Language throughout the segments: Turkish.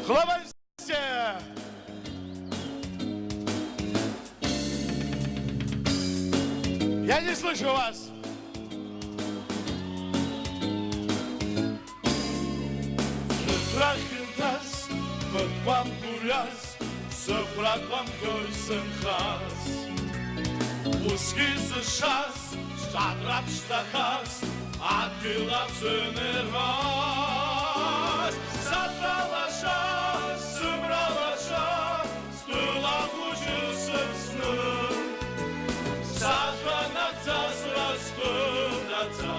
Хлопайте! Я не слышу вас. Gedragendas, met bamboeras, ze vraagt van keuzen gas. Узкий шас, шадрап штахас, отгилав зенервас. Задрала шас, собрала шас, стыла учился в сны. Сахранаться с расходаться,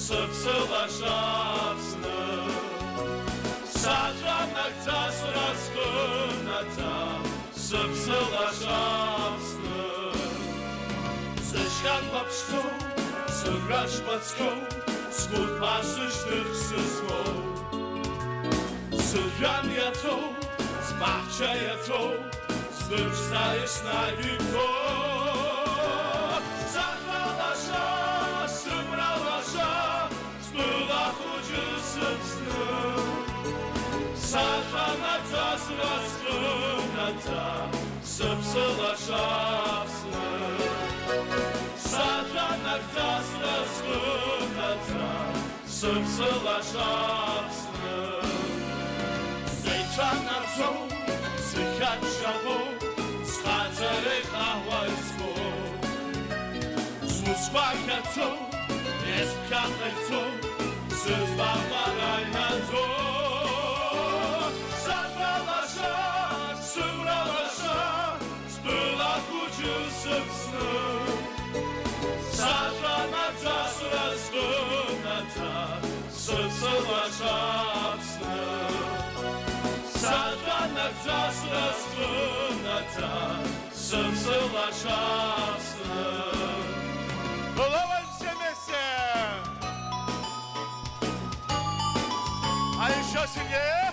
сыпсила шас сны. Сахранаться с расходаться, сыпсила шас сны. Zışkan papştu, sıgraş batsko, skut pasıştık sızmo. Sylwian jatro, zbachcia jatro, zdyk stajesz na jutro. Zachwala sza, sybrała sza, zbyła chodzi se w snu. Sachranata z rozglądata, sypsila sza w snu. Sahranakta srazgınata, sımsıla şapsını. Zeytanatso, sıkat şabo, skatere kahvaysko. Susvakatso, espkatayso, sızvamaraynato. Sahralaşa, sımralaşa, spıla kucu sımsını. Sahranata s razgınata, sımsıla şapsını. Sahranata s razgınata, sımsıla şapsını. Головайте вместе! А еще сильнее!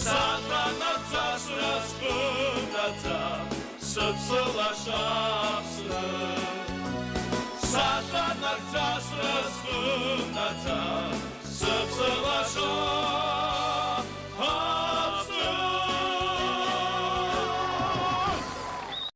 Sahranata s razgınata, sımsıla şapsını. Sahranata s razgınata,